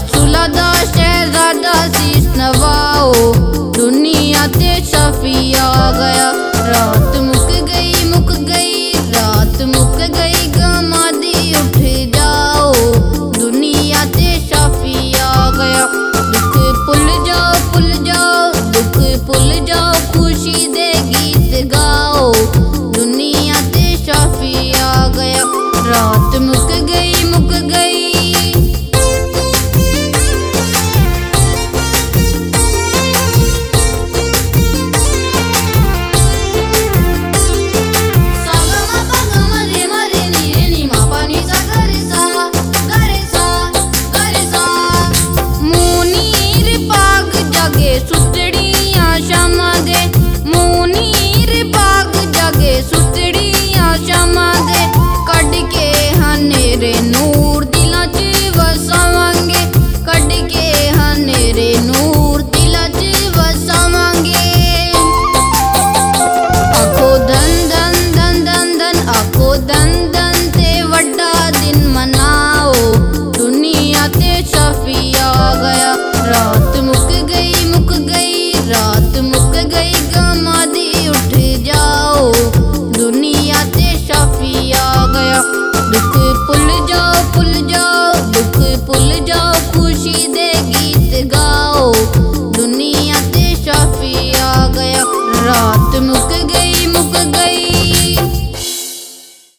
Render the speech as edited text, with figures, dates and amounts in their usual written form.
सुला दा शहजादा शीश नवाओ, दुनिया ते शफी आ गया। रात मुक गई, रात मुक गई, गमादी उठ जाओ, दुनिया ते शफी आ गया। दुख भुल जाओ, भुल जाओ, दुख भुल जाओ, खुशी दे गीत गाओ, दुनिया ते शफी आ गया। रात मुक गई, मुक गई। सुतड़ियां शामा दे, मुनीर बाग जागे सुतड़ियां शामा दे, कड के हनेरे नूर दिलां च वसावांगे, कड के हनेरे नूर दिलां च वसावांगे। आखो धन धन धन धन धन, आखो धन धन ते वड्डा दिन मनाओ, दुनिया ते शफी आ गया। रात मुक गई, मुक गई, रात मुक गई।